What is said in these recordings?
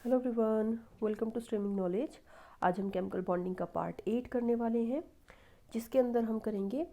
Hello everyone, welcome to streaming knowledge. आज हम chemical bonding का पार्ट 8 करने वाले हैं, जिसके अंदर हम करेंगे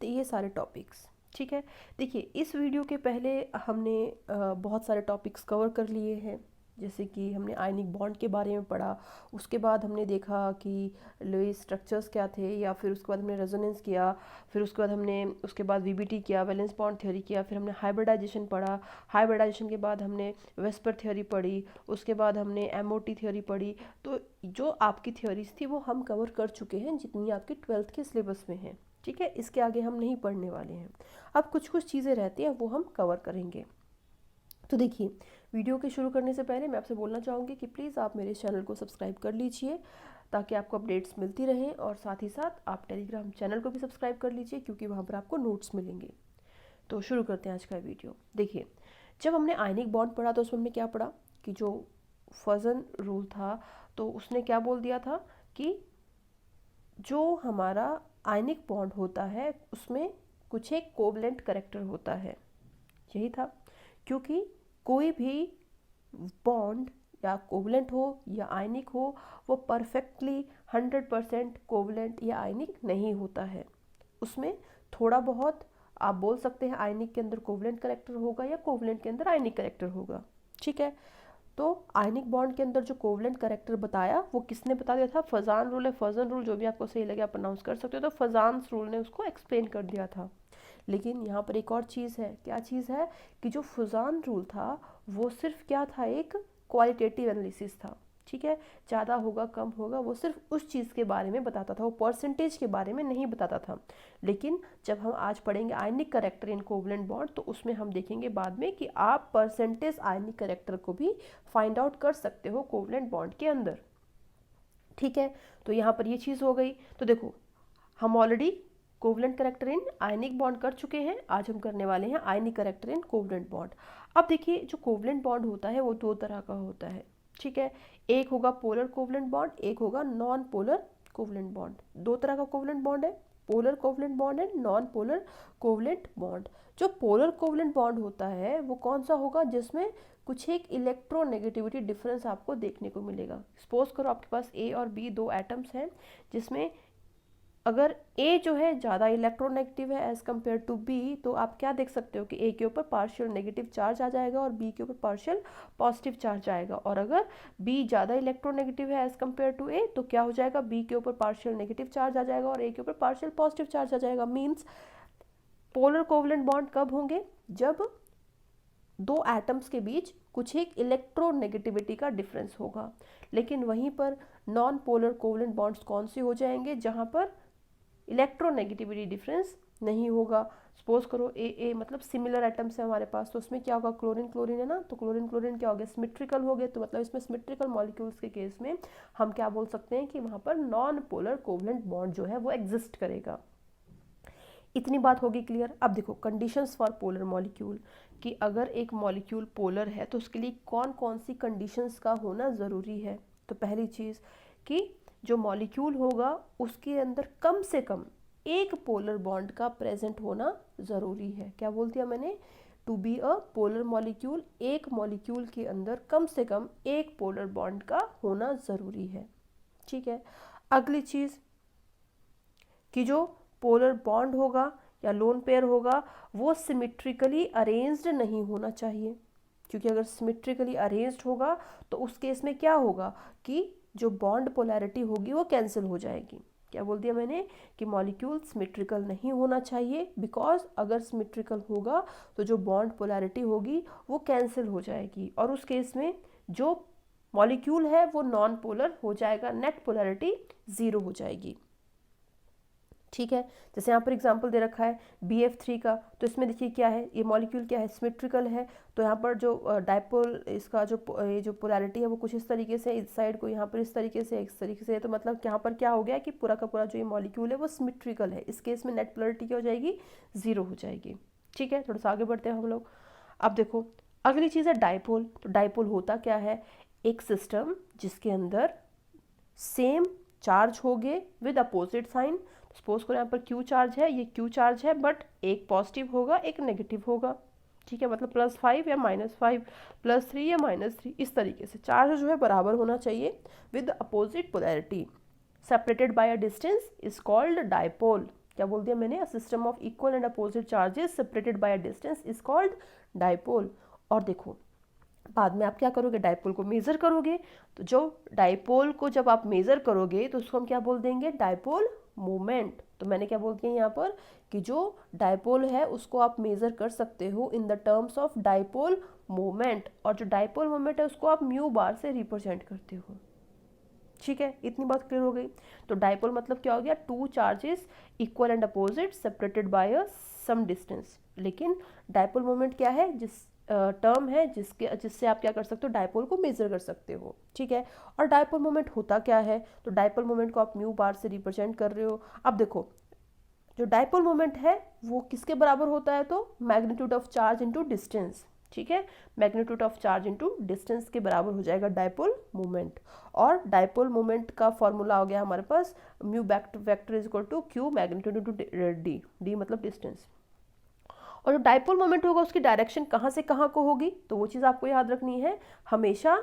ये सारे टॉपिक्स। ठीक है, देखिए इस वीडियो के पहले हमने बहुत सारे टॉपिक्स कवर कर लिए हैं। जैसे कि हमने आयनिक बॉन्ड के बारे में पढ़ा, उसके बाद हमने देखा कि लुईस स्ट्रक्चर्स क्या थे, या फिर उसके बाद हमने रेजोनेंस किया, फिर उसके बाद वीबीटी किया, वैलेंस बॉन्ड थ्योरी किया, फिर हमने हाइब्रिडाइजेशन पढ़ा। हाइब्रिडाइजेशन के बाद हमने वेस्पर थ्योरी पढ़ी, उसके बाद हमने एमओटी थ्योरी पढ़ी। तो जो आपकी थ्योरीज थी वो हम कवर कर चुके हैं, जितनी आपकी 12th के सिलेबस में है। ठीक है, इसके आगे हम नहीं पढ़ने वाले हैं। अब कुछ कुछ चीज़ें रहती हैं, वो हम कवर करेंगे। तो देखिए, वीडियो के शुरू करने से पहले मैं आपसे बोलना चाहूँगी कि प्लीज़ आप मेरे चैनल को सब्सक्राइब कर लीजिए, ताकि आपको अपडेट्स मिलती रहें। और साथ ही साथ आप टेलीग्राम चैनल को भी सब्सक्राइब कर लीजिए, क्योंकि वहाँ पर आपको नोट्स मिलेंगे। तो शुरू करते हैं आज का वीडियो। देखिए, जब हमने आयनिक बॉन्ड पढ़ा तो उसमें हमने क्या पढ़ा कि जो फजन रूल था, तो उसने क्या बोल दिया था कि जो हमारा आयनिक बॉन्ड होता है उसमें कुछ एक कोवलेंट करेक्टर होता है। यही था, क्योंकि कोई भी बॉन्ड या कोवलेंट हो या आयनिक हो, वो परफेक्टली 100% कोवलेंट या आयनिक नहीं होता है। उसमें थोड़ा बहुत आप बोल सकते हैं आयनिक के अंदर कोवलेंट करेक्टर होगा या कोवलेंट के अंदर आयनिक करेक्टर होगा। ठीक है, तो आयनिक बॉन्ड के अंदर जो कोवलेंट करेक्टर बताया वो किसने बता दिया था? फजान रूल है, फजन रूल, जो भी आपको सही लगे आप प्रोनाउंस कर सकते हो। तो फजान रूल ने उसको एक्सप्लेन कर दिया था। लेकिन यहाँ पर एक और चीज़ है। क्या चीज़ है? कि जो फुजान रूल था वो सिर्फ क्या था, एक क्वालिटेटिव एनालिसिस था। ठीक है, ज़्यादा होगा कम होगा वो सिर्फ उस चीज़ के बारे में बताता था, वो परसेंटेज के बारे में नहीं बताता था। लेकिन जब हम आज पढ़ेंगे आयनिक करेक्टर इन कोवलेंट बॉन्ड, तो उसमें हम देखेंगे बाद में कि आप परसेंटेज आयनिक करेक्टर को भी फाइंड आउट कर सकते हो कोवलेंट बॉन्ड के अंदर। ठीक है, तो यहाँ पर ये चीज़ हो गई। तो देखो, हम already covalent character in ionic bond कर चुके हैं, आज हम करने वाले हैं आयनिक करेक्टर इन कोवलेंट बॉन्ड। अब देखिए, जो कोवलेंट बॉन्ड होता है वो दो तरह का होता है। ठीक है, एक होगा पोलर कोवलेंट बॉन्ड, एक होगा नॉन पोलर कोवलेंट बॉन्ड। दो तरह का कोवलेंट बॉन्ड है, polar covalent bond and non polar covalent bond. जो पोलर कोवलेंट बॉन्ड होता है वो कौन सा होगा? जिसमें कुछ एक इलेक्ट्रोनेगेटिविटी डिफरेंस आपको देखने को मिलेगा। सपोज करो आपके पास ए और बी दो एटम्स हैं, जिसमें अगर ए जो है ज़्यादा इलेक्ट्रोनेगेटिव है एज कम्पेयर टू बी, तो आप क्या देख सकते हो कि ए के ऊपर पार्शियल नेगेटिव चार्ज आ जाएगा और बी के ऊपर पार्शियल पॉजिटिव चार्ज आएगा। और अगर बी ज़्यादा इलेक्ट्रोनेगेटिव है एज कम्पेयर टू ए, तो क्या हो जाएगा? बी के ऊपर पार्शियल नेगेटिव चार्ज आ जाएगा और ए के ऊपर पार्शियल पॉजिटिव चार्ज आ जाएगा। मीन्स पोलर कोवलेंट बॉन्ड कब होंगे? जब दो एटम्स के बीच कुछ एक इलेक्ट्रोनेगेटिविटी का डिफरेंस होगा। लेकिन वहीं पर नॉन पोलर कोवलेंट बॉन्ड्स कौन से हो जाएंगे? जहाँ पर इलेक्ट्रोनेगेटिविटी डिफरेंस नहीं होगा। सपोज करो ए ए मतलब सिमिलर एटम्स है हमारे पास, तो उसमें क्या होगा? क्लोरीन क्लोरीन है ना, तो क्लोरीन क्लोरीन क्या हो गया? सिमेट्रिकल हो गए। तो मतलब इसमें सिमेट्रिकल मॉलिक्यूल्स के केस में हम क्या बोल सकते हैं कि वहाँ पर नॉन पोलर कोवलेंट बॉन्ड जो है वो एग्जिस्ट करेगा। इतनी बात होगी क्लियर। अब देखो, कंडीशंस फॉर पोलर मॉलिक्यूल, कि अगर एक मॉलिक्यूल पोलर है तो उसके लिए कौन कौन सी कंडीशंस का होना ज़रूरी है। तो पहली चीज़ कि जो मॉलिक्यूल होगा उसके अंदर कम से कम एक पोलर बॉन्ड का प्रेजेंट होना ज़रूरी है। क्या बोल दिया मैंने? To be a polar molecule, एक मॉलिक्यूल के अंदर कम से कम एक पोलर बॉन्ड का होना ज़रूरी है। ठीक है, अगली चीज़ कि जो पोलर बॉन्ड होगा या लोन पेयर होगा वो सिमेट्रिकली अरेंज्ड नहीं होना चाहिए। क्योंकि अगर सिमेट्रिकली अरेंज्ड होगा तो उस केस में क्या होगा कि जो बॉन्ड पोलैरिटी होगी वो कैंसिल हो जाएगी। क्या बोल दिया मैंने? कि मॉलिक्यूल सिमेट्रिकल नहीं होना चाहिए, बिकॉज अगर सिमेट्रिकल होगा तो जो बॉन्ड पोलैरिटी होगी वो कैंसिल हो जाएगी, और उस केस में जो मॉलिक्यूल है वो नॉन पोलर हो जाएगा, नेट पोलैरिटी 0 हो जाएगी। ठीक है, जैसे यहाँ पर एग्जांपल दे रखा है BF3 का, तो इसमें देखिए क्या है, ये मॉलिक्यूल क्या है? सिमेट्रिकल है। तो यहाँ पर जो डाइपोल इसका ये जो पोलैरिटी है वो कुछ इस तरीके से, इस साइड को यहाँ पर इस तरीके से, इस तरीके से। तो मतलब यहाँ पर क्या हो गया कि पूरा का पूरा जो ये मॉलिक्यूल है वो सिमेट्रिकल है। इस केस में नेट पोलैरिटी क्या हो जाएगी? 0 हो जाएगी। ठीक है, थोड़ा सा आगे बढ़ते हैं हम लोग। अब देखो, अगली चीज़ है डाइपोल। तो डाइपोल होता क्या है? एक सिस्टम जिसके अंदर सेम चार्ज होंगे विद अपोजिट साइन। सपोज करो यहाँ पर क्यू चार्ज है, ये क्यू चार्ज है, बट एक पॉजिटिव होगा एक नेगेटिव होगा। ठीक है, मतलब +5 या -5, +3 या -3, इस तरीके से चार्ज जो है बराबर होना चाहिए with opposite polarity separated by a distance is called dipole. क्या बोल दिया मैंने? A system of equal and opposite charges separated by a distance is called dipole. और देखो बाद में आप क्या करोगे, डायपोल को मेज़र करोगे, तो जो डायपोल को जब आप मेज़र करोगे तो उसको हम क्या बोल देंगे, डायपोल मोमेंट। तो मैंने क्या बोल दिया यहाँ पर कि जो डायपोल है उसको आप मेज़र कर सकते हो in the terms of dipole moment, और जो डायपोल मोमेंट है उसको आप म्यू बार से रिप्रेजेंट करते हो। ठीक है, इतनी बात क्लियर हो गई। तो डायपोल मतलब क्या हो गया, two charges equal and opposite separated by a some distance. लेकिन डायपोल मोमेंट क्या है, जिस टर्म है जिससे आप क्या कर सकते हो, डायपोल को मेजर कर सकते हो। ठीक है, और डायपोल मोमेंट होता क्या है, तो डायपोल मोमेंट को आप म्यू बार से रिप्रेजेंट कर रहे हो। अब देखो जो डायपोल मोमेंट है वो किसके बराबर होता है, तो magnitude of charge into distance. ठीक है, magnitude of charge into distance के बराबर हो जाएगा डायपोल मोमेंट। और डायपोल मोमेंट का फॉर्मूला हो गया हमारे पास mu vector is equal to q magnitude into d, d मतलब डिस्टेंस। और जो डायपोल मोमेंट होगा उसकी डायरेक्शन कहाँ से कहाँ को होगी, तो वो चीज़ आपको याद रखनी है। हमेशा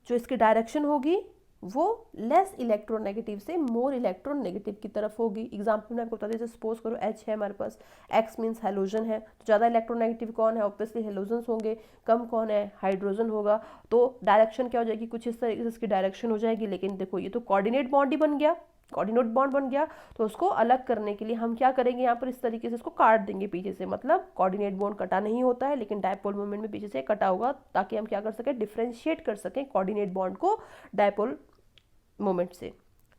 जो इसकी डायरेक्शन होगी वो लेस इलेक्ट्रोनेगेटिव से मोर इलेक्ट्रोनेगेटिव की तरफ होगी। एग्जाम्पल में आपको बता दें, सपोज करो H है हमारे पास, X मीन्स हेलोजन है, तो ज़्यादा इलेक्ट्रोनेगेटिव कौन है, ऑब्वियसली हेलोजन्स होंगे, कम कौन है, हाइड्रोजन होगा। तो डायरेक्शन क्या हो जाएगी, कुछ इस तरीके से इसकी डायरेक्शन हो जाएगी। लेकिन देखो ये तो कोऑर्डिनेट बॉन्ड ही बन गया, कोऑर्डिनेट बॉन्ड बन गया, तो उसको अलग करने के लिए हम क्या करेंगे, यहाँ पर इस तरीके से इसको काट देंगे पीछे से। मतलब कोऑर्डिनेट बॉन्ड कटा नहीं होता है, लेकिन डायपोल मोमेंट में पीछे से कटा होगा, ताकि हम क्या कर सकें, डिफ्रेंशिएट कर सकें कोऑर्डिनेट बॉन्ड को डायपोल मोमेंट से।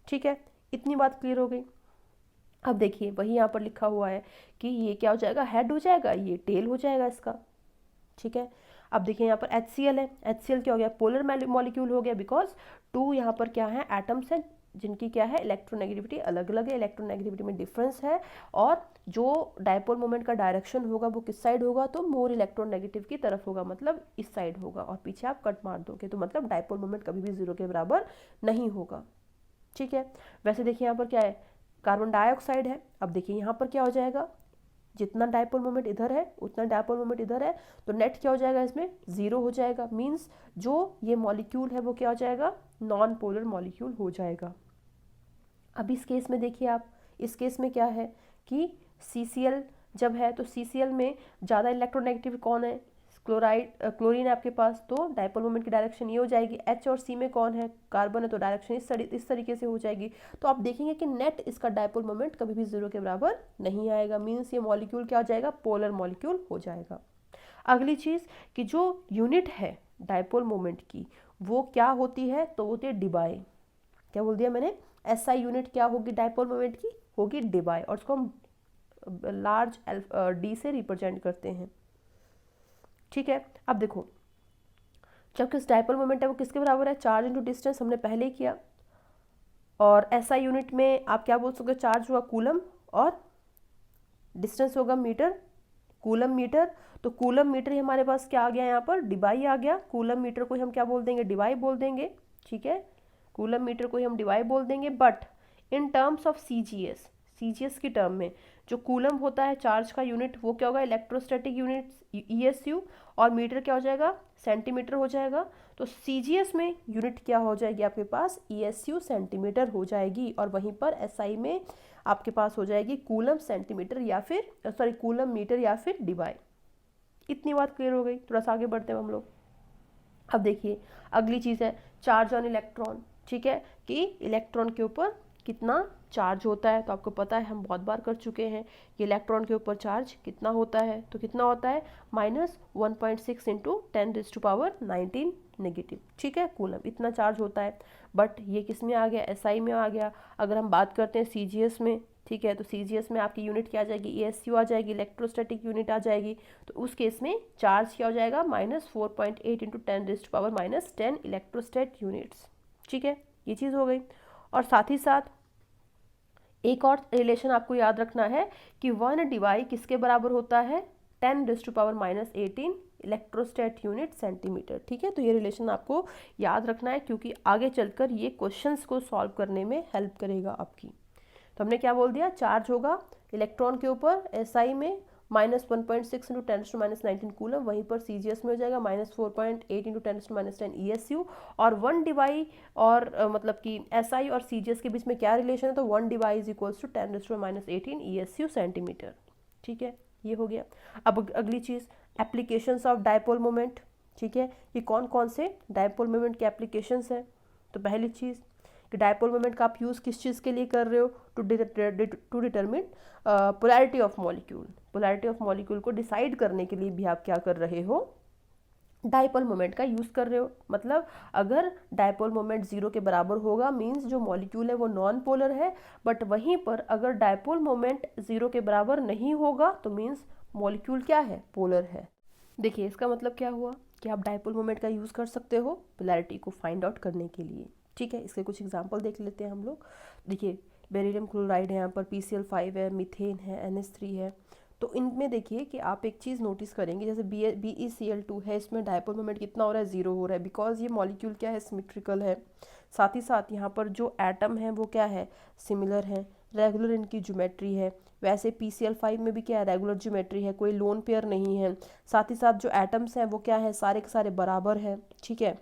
ठीक है, इतनी बात क्लियर हो गई। अब देखिए वही यहाँ पर लिखा हुआ है कि ये क्या हो जाएगा, हेड हो जाएगा, ये टेल हो जाएगा इसका। ठीक है, अब देखिए यहाँ पर HCl है, HCl क्या हो गया, पोलर मॉलिक्यूल हो गया, बिकॉज टू यहाँ पर क्या है, एटम्स हैं जिनकी क्या है, इलेक्ट्रोनेगेटिविटी अलग अलग है, इलेक्ट्रोनेगेटिविटी में डिफरेंस है। और जो डायपोल मोमेंट का डायरेक्शन होगा वो किस साइड होगा, तो मोर इलेक्ट्रोनेगेटिव की तरफ होगा, मतलब इस साइड होगा। और पीछे आप कट मार दोगे तो मतलब डायपोल मोमेंट कभी भी 0 के बराबर नहीं होगा। ठीक है, वैसे देखिए यहाँ पर क्या है, कार्बन डाइऑक्साइड है। अब देखिए यहाँ पर क्या हो जाएगा, जितना डायपोल मोमेंट इधर है उतना डायपोल मोमेंट इधर है, तो नेट क्या हो जाएगा, इसमें 0 हो जाएगा। मीन्स जो ये मॉलिक्यूल है वो क्या हो जाएगा, नॉन पोलर मॉलिक्यूल हो जाएगा। अब इस केस में देखिए आप, इस केस में क्या है कि CCl जब है तो CCl में ज़्यादा इलेक्ट्रोनेगेटिव कौन है, क्लोरीन है आपके पास, तो डायपोल मोमेंट की डायरेक्शन ये हो जाएगी। H और C में कौन है, कार्बन है, तो डायरेक्शन इस तरीके से हो जाएगी। तो आप देखेंगे कि नेट इसका डायपोल मोमेंट कभी भी 0 के बराबर नहीं आएगा। मीन्स ये मॉलिक्यूल क्या हो जाएगा, पोलर मॉलिक्यूल हो जाएगा। अगली चीज़ कि जो यूनिट है डायपोल मोमेंट की वो क्या होती है, तो होती है डिबाई। क्या बोल दिया मैंने, SI यूनिट क्या होगी डायपोल मोमेंट की, होगी डिबाई, और उसको हम लार्ज D से रिप्रेजेंट करते हैं। ठीक है, अब देखो जब किस डायपोल मोमेंट है वो किसके बराबर है, चार्ज इनटू डिस्टेंस, हमने पहले ही किया। और SI यूनिट में आप क्या बोल सकते हो, चार्ज हुआ कूलम और डिस्टेंस होगा मीटर, कूलम मीटर। तो कूलम मीटर ही हमारे पास क्या आ गया, यहाँ पर डिबाई आ गया। कूलम मीटर को हम क्या बोल देंगे, डिबाई बोल देंगे। ठीक है, कूलम मीटर को ही हम डिवाइड बोल देंगे। But in terms of CGS की टर्म में जो कूलम होता है चार्ज का यूनिट, वो क्या होगा, इलेक्ट्रोस्टैटिक यूनिट ESU, और मीटर क्या हो जाएगा, सेंटीमीटर हो जाएगा। तो CGS में यूनिट क्या हो जाएगी आपके पास, ESU सेंटीमीटर हो जाएगी। और वहीं पर SI में आपके पास हो जाएगी कूलम सेंटीमीटर या फिर कूलम मीटर या फिर डिवाई। इतनी बात क्लियर हो गई। थोड़ा सा आगे बढ़ते हैं हम लोग। अब देखिए अगली चीज़ है चार्ज ऑन इलेक्ट्रॉन। ठीक है, कि इलेक्ट्रॉन के ऊपर कितना चार्ज होता है, तो आपको पता है हम बहुत बार कर चुके हैं कि इलेक्ट्रॉन के ऊपर चार्ज कितना होता है, तो कितना होता है, -1.6 इंटू 10⁻19 नेगेटिव। ठीक है, कूलम इतना चार्ज होता है। बट ये किस में आ गया, SI में आ गया। अगर हम बात करते हैं CGS में, ठीक है, तो CGS में आपकी यूनिट क्या आ जाएगी, ESU आ जाएगी, इलेक्ट्रोस्टैटिक यूनिट आ जाएगी। तो उस केस में चार्ज क्या हो जाएगा, -4.8 इंटू 10⁻10 इलेक्ट्रोस्टैट यूनिट्स। ठीक है, ये चीज़ हो गई। और साथ ही साथ एक और रिलेशन आपको याद रखना है कि 1 डिवाई किसके बराबर होता है, 10⁻18 इलेक्ट्रोस्टैट यूनिट सेंटीमीटर। ठीक है, तो ये रिलेशन आपको याद रखना है, क्योंकि आगे चलकर ये क्वेश्चंस को सॉल्व करने में हेल्प करेगा आपकी। तो हमने क्या बोल दिया, चार्ज होगा इलेक्ट्रॉन के ऊपर SI में -1.6 इंटू 10⁻19 कूलम, वहीं पर CGS में हो जाएगा -4.8 इंटू 10⁻10 ESU। और 1 डिवाई और मतलब कि SI और CGS के बीच में क्या रिलेशन है, तो 1 debye is equals to 10⁻18 ESU centimetre. ठीक है, ये हो गया। अब अगली चीज़, एप्लीकेशंस ऑफ डायपोल मोमेंट। ठीक है, ये कौन कौन से डायपोल मोमेंट के एप्लीकेशंस हैं। तो पहली चीज़ कि डायपोल मोमेंट का आप यूज़ किस चीज़ के लिए कर रहे हो, to determine polarity of molecule. Polarity of molecule को डिसाइड करने के लिए भी आप क्या कर रहे हो, डायपोल मोमेंट का यूज़ कर रहे हो। मतलब अगर डायपोल मोमेंट 0 के बराबर होगा मींस जो मॉलिक्यूल है वो नॉन पोलर है, बट वहीं पर अगर डायपोल मोमेंट 0 के बराबर नहीं होगा तो मींस मॉलिक्यूल क्या है, पोलर है। देखिए इसका मतलब क्या हुआ कि आप डायपोल मोमेंट का यूज़ कर सकते हो पोलैरिटी को फाइंड आउट करने के लिए। ठीक है, इसके कुछ एग्जांपल देख लेते हैं हम लोग। देखिए बेरिलियम क्लोराइड है, यहाँ पर PCl5 है, मीथेन है, NH3 है। तो इनमें देखिए कि आप एक चीज़ नोटिस करेंगे, जैसे BeCl2 है, इसमें डायपोल मोमेंट कितना हो रहा है, 0 हो रहा है, बिकॉज ये मॉलिक्यूल क्या है, सिमेट्रिकल है। साथ ही साथ यहाँ पर जो एटम है वो क्या है, सिमिलर है, रेगुलर इनकी ज्योमेट्री है। वैसे PCl5 में भी क्या है, रेगुलर ज्योमेट्री है, कोई लोन पेयर नहीं है। साथ ही साथ जो एटम्स हैं वो क्या है, सारे के सारे बराबर हैं। ठीक है,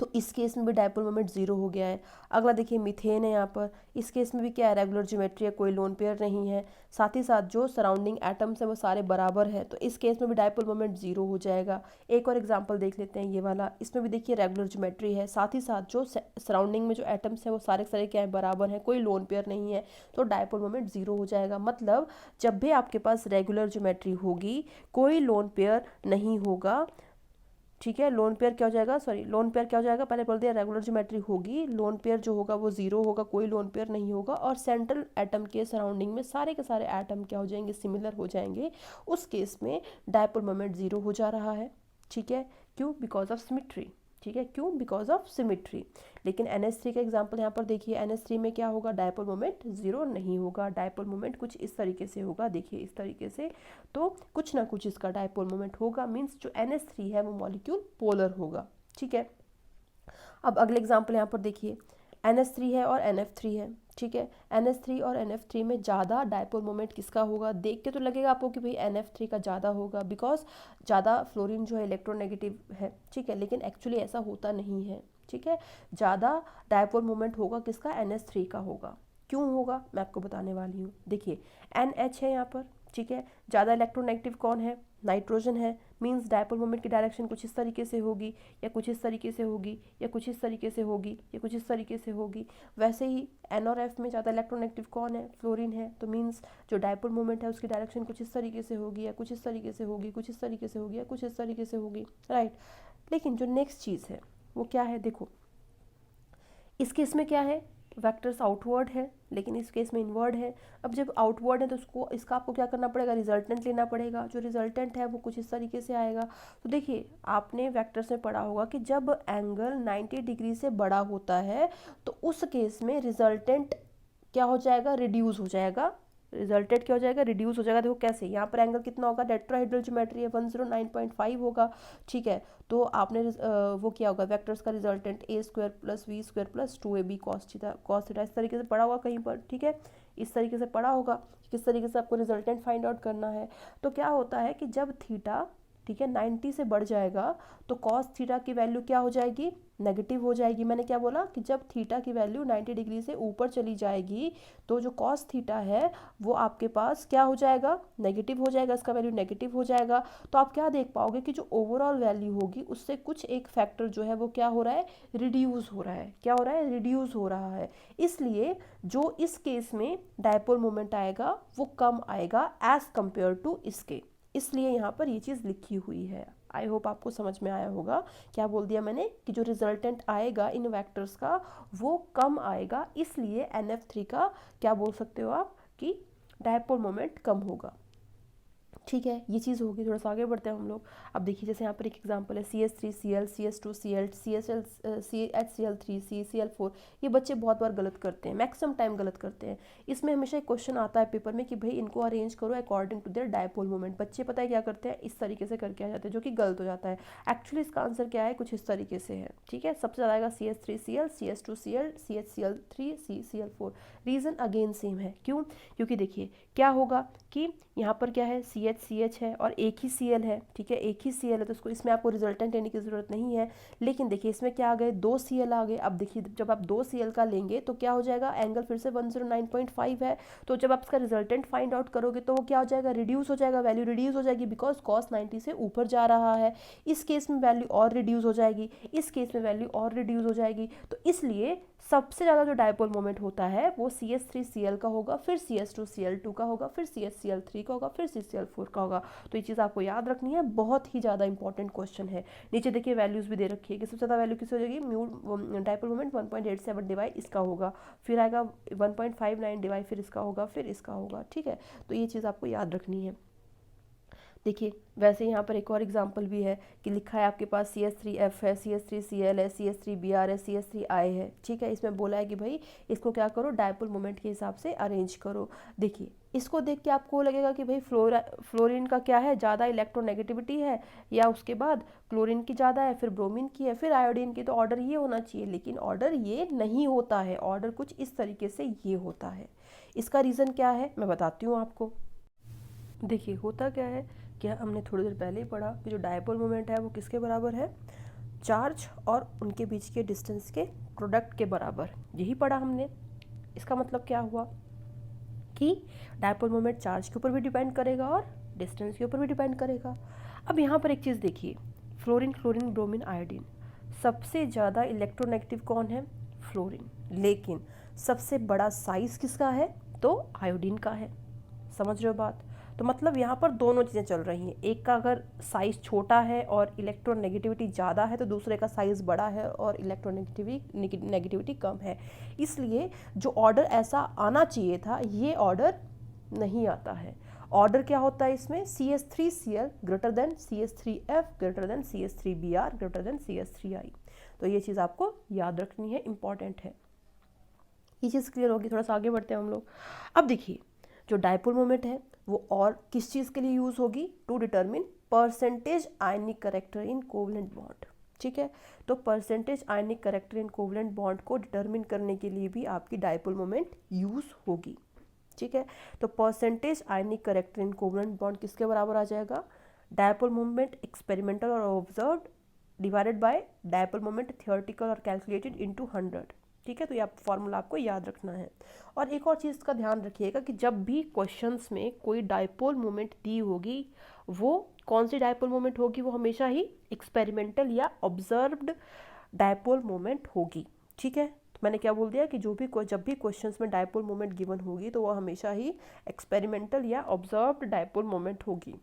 तो इस केस में भी डायपोल मोमेंट 0 हो गया है। अगला देखिए मीथेन है, यहाँ पर इस केस में भी क्या है, रेगुलर ज्योमेट्री है, कोई लोन पेयर नहीं है। साथ ही साथ जो सराउंडिंग एटम्स हैं वो सारे बराबर है, तो इस केस में भी डायपोल मोमेंट 0 हो जाएगा। एक और एग्जांपल देख लेते हैं, ये वाला, इसमें भी देखिए रेगुलर ज्योमेट्री है, साथ ही साथ जो सराउंडिंग में जो एटम्स हैं वो सारे के सारे क्या है, बराबर हैं, कोई लोन पेयर नहीं है, तो डायपोल मोमेंट 0 हो जाएगा। मतलब जब भी आपके पास रेगुलर ज्योमेट्री होगी, कोई लोन पेयर नहीं होगा। ठीक है, लोन पेयर क्या हो जाएगा, सॉरी लोन पेयर क्या हो जाएगा, पहले बोल दिया, रेगुलर ज्योमेट्री होगी, लोन पेयर जो होगा वो 0 होगा, कोई लोन पेयर नहीं होगा। और सेंट्रल एटम के सराउंडिंग में सारे के सारे एटम क्या हो जाएंगे, सिमिलर हो जाएंगे। उस केस में डायपोल मोमेंट 0 हो जा रहा है। ठीक है, क्यों, बिकॉज ऑफ सिमिट्री। ठीक है, क्यों, बिकॉज ऑफ सिमिट्री। लेकिन NH3 का एग्जांपल यहाँ पर देखिए, NH3 में क्या होगा, डायपोल मोमेंट 0 नहीं होगा। डायपोल मोमेंट कुछ इस तरीके से होगा, देखिए इस तरीके से, तो कुछ ना कुछ इसका डायपोल मोमेंट होगा, मीन्स जो NH3 है वो मॉलिक्यूल पोलर होगा। ठीक है, अब अगले एग्जाम्पल यहाँ पर देखिए, NH3 है और NF3 है। ठीक है, NH3 और NF3 में ज़्यादा डायपोल मोमेंट किसका होगा, देख के तो लगेगा आपको कि भाई NF3 का ज़्यादा होगा, बिकॉज ज़्यादा फ्लोरीन जो है इलेक्ट्रोनेगेटिव है। ठीक है, लेकिन एक्चुअली ऐसा होता नहीं है। ठीक है, ज़्यादा डायपोल मोमेंट होगा किसका, NH3 का होगा। क्यों होगा, मैं आपको बताने वाली हूँ। देखिए NH है यहाँ पर, ठीक है, ज़्यादा इलेक्ट्रोनेगेटिव कौन है, नाइट्रोजन है, मींस डायपोल मोमेंट की डायरेक्शन कुछ इस तरीके से होगी, या कुछ इस तरीके से होगी, या कुछ इस तरीके से होगी, या कुछ इस तरीके से होगी। वैसे ही N और F में ज़्यादा इलेक्ट्रोनेगेटिव कौन है, फ्लोरीन है, तो मींस जो डायपोल मोमेंट है उसकी डायरेक्शन कुछ इस तरीके से होगी, या कुछ इस तरीके से होगी, कुछ इस तरीके से होगी, या कुछ इस तरीके से होगी, राइट। लेकिन जो नेक्स्ट चीज़ है वो क्या है, देखो इस केस में क्या है, वेक्टर्स आउटवर्ड है, लेकिन इस केस में इनवर्ड है। अब जब आउटवर्ड है तो उसको इसका आपको क्या करना पड़ेगा, रिजल्टेंट लेना पड़ेगा। जो रिजल्टेंट है वो कुछ इस तरीके से आएगा। तो देखिए आपने वेक्टर्स में पढ़ा होगा कि जब एंगल 90 डिग्री से बड़ा होता है तो उस केस में रिजल्टेंट क्या हो जाएगा, रिड्यूस हो जाएगा। रिजल्टेंट क्या हो जाएगा, रिड्यूस हो जाएगा। देखो कैसे, यहाँ पर एंगल कितना होगा, टेट्राहेड्रल ज्योमेट्री है, 109.5 होगा। ठीक है, तो आपने वो किया होगा, वेक्टर्स का resultant a² + v² + 2ab cos theta इस तरीके से पढ़ा होगा कहीं पर। ठीक है, इस तरीके से पढ़ा होगा किस तरीके से आपको रिजल्टेंट फाइंड आउट करना है। तो क्या होता है कि जब थीटा, ठीक है, 90 से बढ़ जाएगा तो कॉस थीटा की वैल्यू क्या हो जाएगी, नेगेटिव हो जाएगी। मैंने क्या बोला कि जब थीटा की वैल्यू 90 डिग्री से ऊपर चली जाएगी तो जो कॉस थीटा है वो आपके पास क्या हो जाएगा, नेगेटिव हो जाएगा, इसका वैल्यू नेगेटिव हो जाएगा। तो आप क्या देख पाओगे कि जो ओवरऑल वैल्यू होगी उससे कुछ एक फैक्टर जो है वो क्या हो रहा है, रिड्यूस हो रहा है। क्या हो रहा है, रिड्यूस हो रहा है। इसलिए जो इस केस में डायपोल मोमेंट आएगा वो कम आएगा एज कंपेयर टू इसके, इसलिए यहाँ पर ये चीज़ लिखी हुई है। आई होप आपको समझ में आया होगा। क्या बोल दिया मैंने कि जो रिजल्टेंट आएगा इन वेक्टर्स का वो कम आएगा, इसलिए NF3 का क्या बोल सकते हो आप कि डायपोल मोमेंट कम होगा। ठीक है, ये चीज़ होगी। थोड़ा सा आगे बढ़ते हैं हम लोग। अब देखिए जैसे यहाँ पर एक एग्जांपल है CH3Cl, CS2Cl, CHL, HCl3, CCl4। ये बच्चे बहुत बार गलत करते हैं, मैक्सिमम टाइम गलत करते हैं। इसमें हमेशा एक क्वेश्चन आता है पेपर में कि भाई इनको अरेंज करो according to their dipole moment. बच्चे पता है क्या करते हैं, इस तरीके से करके आ जाते हैं, जो कि गलत हो जाता है। एक्चुअली इसका आंसर क्या है, कुछ इस तरीके से है। ठीक है, सबसे ज़्यादा आएगा CH3Cl, CS2Cl, CHCl3, CCl4। Reason again same है, क्यों? क्योंकि देखिए क्या होगा कि यहाँ पर क्या है, CH है और एक ही Cl है। ठीक है, एक ही Cl है, तो इसको इसमें आपको रिजल्टेंट लेने की ज़रूरत नहीं है। लेकिन देखिए इसमें क्या आ गए, 2 Cl आ गए। अब देखिए जब आप 2 Cl का लेंगे तो क्या हो जाएगा, एंगल फिर से 109.5 है। तो जब आप इसका रिजल्टेंट फाइंड आउट करोगे तो वो क्या हो जाएगा, रिड्यूस हो जाएगा, वैल्यू रिड्यूस हो जाएगी, बिकॉज cos 90 से ऊपर जा रहा है। इस केस में वैल्यू और रिड्यूस हो जाएगी, इस केस में वैल्यू और रिड्यूस हो जाएगी। तो इसलिए सबसे ज़्यादा जो डायपोल मोमेंट होता है वो CH3Cl का होगा, फिर CS2Cl2 का होगा, फिर CHCl3 का होगा, फिर CCl4 का होगा। तो ये चीज़ आपको याद रखनी है, बहुत ही ज़्यादा इंपॉर्टेंट क्वेश्चन है। नीचे देखिए वैल्यूज़ भी दे रखी है कि सबसे ज़्यादा वैल्यू किस हो जाएगी, म्यू डायपोल मोमेंट 1.87 डिवाइड इसका होगा, फिर आएगा 1.59 डिवाइड फिर इसका होगा, फिर इसका होगा। ठीक है, तो ये चीज़ आपको याद रखनी है। देखिए वैसे यहाँ पर एक और एग्जांपल भी है कि लिखा है आपके पास CH3F है, CH3Cl है, CH3Br है, CH3I है। ठीक है, इसमें बोला है कि भाई इसको क्या करो, डायपोल मोमेंट के हिसाब से अरेंज करो। देखिए इसको देख के आपको लगेगा कि भाई फ्लोरीन का क्या है, ज़्यादा इलेक्ट्रोनेगेटिविटी है, या उसके बाद क्लोरीन की ज़्यादा है, फिर ब्रोमीन की है, फिर आयोडीन की। तो ऑर्डर ये होना चाहिए, लेकिन ऑर्डर ये नहीं होता है। ऑर्डर कुछ इस तरीके से ये होता है। इसका रीज़न क्या है मैं बताती हूँ आपको। देखिए होता क्या है, क्या हमने थोड़ी देर पहले ही पढ़ा कि जो डायपोल मोमेंट है वो किसके बराबर है, चार्ज और उनके बीच के डिस्टेंस के प्रोडक्ट के बराबर। यही पढ़ा हमने। इसका मतलब क्या हुआ कि डायपोल मोमेंट चार्ज के ऊपर भी डिपेंड करेगा और डिस्टेंस के ऊपर भी डिपेंड करेगा। अब यहाँ पर एक चीज़ देखिए, फ्लोरीन, क्लोरीन, ब्रोमीन, आयोडीन, सबसे ज़्यादा इलेक्ट्रोनेगेटिव कौन है, फ्लोरीन। लेकिन सबसे बड़ा साइज किसका है, तो आयोडीन का है। समझ रहे हो बात? तो मतलब यहाँ पर दोनों चीज़ें चल रही हैं। एक का अगर साइज़ छोटा है और इलेक्ट्रोनेगेटिविटी ज़्यादा है, तो दूसरे का साइज़ बड़ा है और इलेक्ट्रोनेगेटिविटी कम है। इसलिए जो ऑर्डर ऐसा आना चाहिए था, ये ऑर्डर नहीं आता है। ऑर्डर क्या होता है इसमें, CH3Cl greater than CH3F greater than CH3Br greater than CH3I। तो ये चीज़ आपको याद रखनी है, इंपॉर्टेंट है। ये चीज़ क्लियर होगी। थोड़ा सा आगे बढ़ते हैं हम लोग। अब देखिए जो डायपोल मोमेंट है वो और किस चीज़ के लिए यूज़ होगी, to determine percentage ionic character in covalent bond. ठीक है, तो percentage ionic character in covalent bond को डिटरमिन करने के लिए भी आपकी डायपोल मोमेंट यूज़ होगी। ठीक है, तो percentage ionic character in covalent bond किसके बराबर आ जाएगा, डायपोल मोमेंट एक्सपेरिमेंटल और observed divided by dipole moment theoretical और कैलकुलेटेड इनटू 100। ठीक है, तो ये फॉर्मूला आपको याद रखना है। और एक और चीज़ का ध्यान रखिएगा कि जब भी क्वेश्चंस में कोई डायपोल मोमेंट दी होगी, वो कौन सी डायपोल मोमेंट होगी, वो हमेशा ही एक्सपेरिमेंटल या ऑब्जर्व्ड डायपोल मोमेंट होगी। ठीक है, तो मैंने क्या बोल दिया कि जब भी क्वेश्चंस में डायपोल मोमेंट गिवन होगी तो वो हमेशा ही एक्सपेरिमेंटल या ऑब्जर्व्ड डायपोल मोमेंट होगी।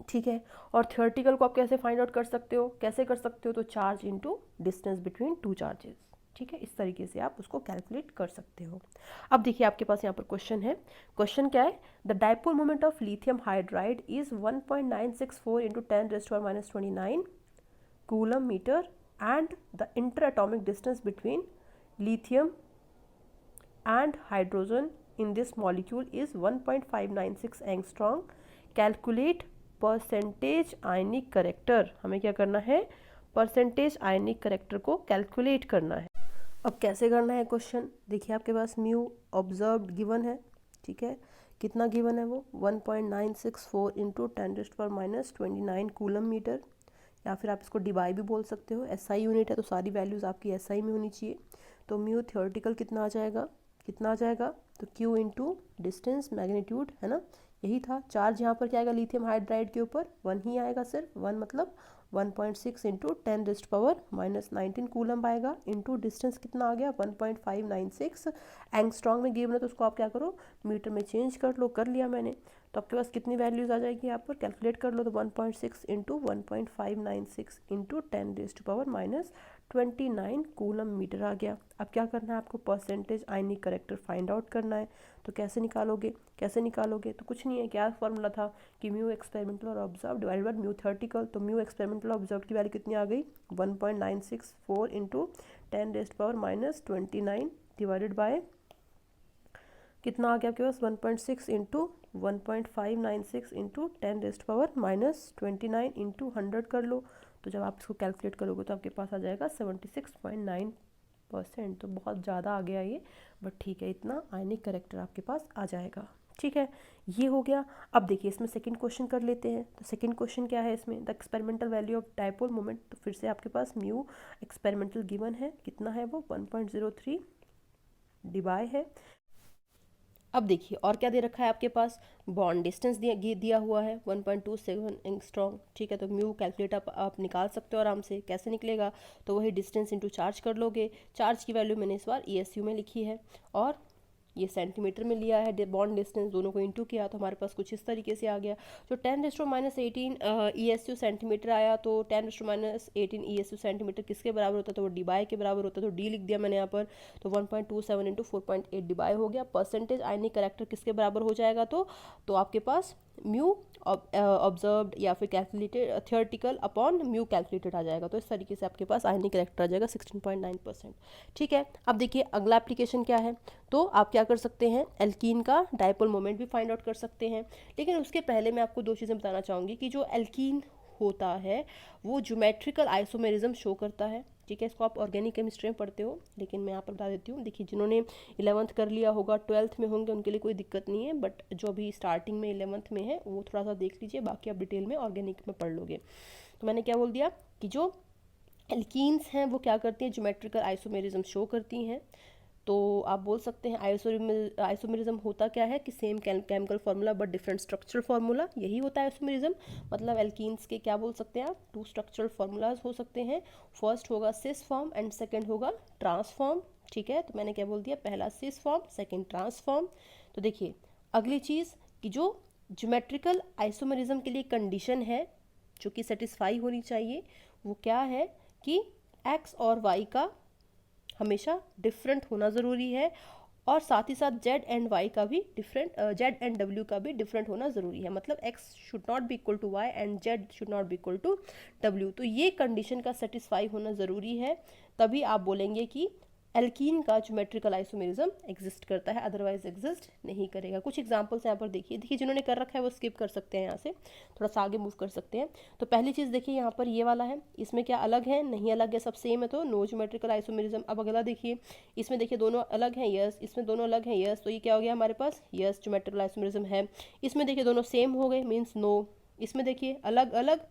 ठीक है, और थियोरेटिकल को आप कैसे फाइंड आउट कर सकते हो, कैसे कर सकते हो, तो charge into distance between two charges. ठीक है, इस तरीके से आप उसको कैलकुलेट कर सकते हो। अब देखिए आपके पास यहाँ पर क्वेश्चन है। क्वेश्चन क्या है, the dipole moment of lithium hydride is 1.964 into 10⁻⁻29 coulomb metre and the interatomic distance between lithium and hydrogen in this molecule is 1.596 angstrom. Calculate percentage ionic character. हमें क्या करना है, परसेंटेज आयनिक करेक्टर को calculate करना है। अब कैसे करना है क्वेश्चन, देखिए आपके पास म्यू ऑब्जर्व्ड गिवन है। ठीक है, कितना गिवन है वो, 1.964 इंटू 10⁻⁻29 कूलम मीटर, या फिर आप इसको डिवाई भी बोल सकते हो। SI यूनिट है तो सारी वैल्यूज़ आपकी SI में होनी चाहिए। तो म्यू थियोरेटिकल कितना आ जाएगा, कितना आ जाएगा, तो Q इंटू डिस्टेंस मैग्नीट्यूड, है ना, यही था। चार्ज यहाँ पर क्या आएगा, लिथियम हाइड्राइड के ऊपर 1 ही आएगा, सिर्फ 1, मतलब 1.6 इंटू 10⁻⁻19 कूलम आएगा, इंटू डिस्टेंस कितना आ गया, 1.596 एंगस्ट्रॉन्ग में गिवन है, तो उसको आप क्या करो, मीटर में चेंज कर लो। कर लिया मैंने, तो आपके पास कितनी वैल्यूज़ आ जाएगी यहाँ पर, कैलकुलेट कर लो। तो 1.6 इंटू 1.596 इंटू 10⁻⁻29 कूलम मीटर आ गया। अब क्या करना है आपको, percentage ionic character find out करना है। तो कैसे निकालोगे, तो कुछ नहीं है, क्या फॉर्मूला था कि म्यू एक्सपेरिमेंटल और observe divided by mu theoretical. तो म्यू एक्सपेरिमेंटल और ऑब्जर्व की वैल्यू कितनी आ गई, 1.964 इंटू 10⁻⁻29 डिवाइडेड बाय कितना आ गया आपके पास, 1.6 इंटू 1.596 इंटू 10⁻⁻29 इंटू 100 कर लो। तो जब आप इसको कैलकुलेट करोगे तो आपके पास आ जाएगा 76.9%। तो बहुत ज़्यादा आ गया ये, बट ठीक है, इतना आयनिक करेक्टर आपके पास आ जाएगा। ठीक है, ये हो गया। अब देखिए इसमें सेकंड क्वेश्चन कर लेते हैं। तो सेकंड क्वेश्चन क्या है इसमें, the experimental value of dipole moment. तो फिर से आपके पास म्यू एक्सपेरिमेंटल गिवन है, कितना है वो 1.03 डिवाई है। अब देखिए और क्या दे रखा है आपके पास, बॉन्ड डिस्टेंस दिया हुआ है 1.27 एंगस्ट्रॉम। ठीक है, तो म्यू कैलकुलेट आप निकाल सकते हो आराम से। कैसे निकलेगा, तो वही डिस्टेंस इंटू चार्ज कर लोगे। चार्ज की वैल्यू मैंने इस बार ESU में लिखी है और ये सेंटीमीटर में लिया है। बॉन्ड डिस्टेंस दोनों को इंटू किया तो हमारे पास कुछ इस तरीके से आ गया। जो 10⁻18 ESU सेंटीमीटर आया, तो 10⁻18 ESU सेंटीमीटर किसके बराबर होता है, तो वो डिबाई के बराबर होता है। तो डी लिख दिया मैंने यहाँ पर। तो 1.27 इंटू 4.8 डिबाई हो गया। परसेंटेज आयनिक करेक्टर किसके बराबर हो जाएगा, तो आपके पास म्यू ऑब्जर्व्ड या फिर calculated theoretical upon mu calculated आ जाएगा। तो इस तरीके से आपके पास आयनिक करेक्टर आ जाएगा 16.9%। ठीक है, अब देखिए अगला एप्लीकेशन क्या है। तो आप क्या कर सकते हैं, एल्कीन का डायपोल मोमेंट भी फाइंड आउट कर सकते हैं। लेकिन उसके पहले मैं आपको दो चीज़ें बताना चाहूँगी कि जो एल्कीन होता है वो ज्योमेट्रिकल आइसोमेरिज्म शो करता है। ठीक है, इसको आप ऑर्गेनिक केमिस्ट्री में पढ़ते हो, लेकिन मैं यहाँ पर बता देती हूँ। देखिए जिन्होंने 11th कर लिया होगा, 12th में होंगे, उनके लिए कोई दिक्कत नहीं है, बट जो अभी स्टार्टिंग में 11th में है वो थोड़ा सा देख लीजिए, बाकी आप डिटेल में ऑर्गेनिक में पढ़ लोगे। तो मैंने क्या बोल दिया कि जो एल्कीन्स हैं वो क्या करती हैं, ज्योमेट्रिकल आइसोमेरिज्म शो करती हैं। तो आप बोल सकते हैं आइसोमेरिज्म होता क्या है कि same chemical formula but different structural formula, यही होता है आइसोमेरिज्म। मतलब एल्कीन्स के क्या बोल सकते हैं आप, 2 स्ट्रक्चरल फार्मूलाज हो सकते हैं। फर्स्ट होगा सिस फॉर्म एंड सेकंड होगा ट्रांस फॉर्म। ठीक है, तो मैंने क्या बोल दिया, पहला cis form, second trans form. तो देखिए अगली चीज़ कि जो ज्योमेट्रिकल आइसोमेरिज्म के लिए कंडीशन है जो कि सेटिस्फाई होनी चाहिए, वो क्या है कि एक्स और वाई का हमेशा डिफरेंट होना ज़रूरी है, और साथ ही साथ जेड एंड वाई का भी डिफरेंट, जेड एंड डब्ल्यू का भी डिफरेंट होना ज़रूरी है। मतलब x should not be equal to y and z should not be equal to डब्ल्यू। तो ये कंडीशन का सेटिस्फाई होना ज़रूरी है, तभी आप बोलेंगे कि एल्कीन का ज्योमेट्रिकल आइसोमेरिज्म एग्जिस्ट करता है, अदरवाइज एग्जिस्ट नहीं करेगा। कुछ एग्जांपल्स यहाँ पर देखिए जिन्होंने कर रखा है वो स्किप कर सकते हैं, यहाँ से थोड़ा सा आगे मूव कर सकते हैं। तो पहली चीज़ देखिए यहाँ पर ये वाला है, इसमें क्या अलग है, नहीं अलग है, सब सेम है, तो नो ज्योमेट्रिकल आइसोमेरिज्म। अब अगला देखिए, इसमें देखिए दोनों अलग हैं, यस, इसमें दोनों अलग हैं, यस, तो ये क्या हो गया हमारे पास, यस ज्योमेट्रिकल आइसोमेरिज्म है। इसमें देखिए दोनों सेम हो गए, मीन्स नो। इसमें देखिए अलग अलग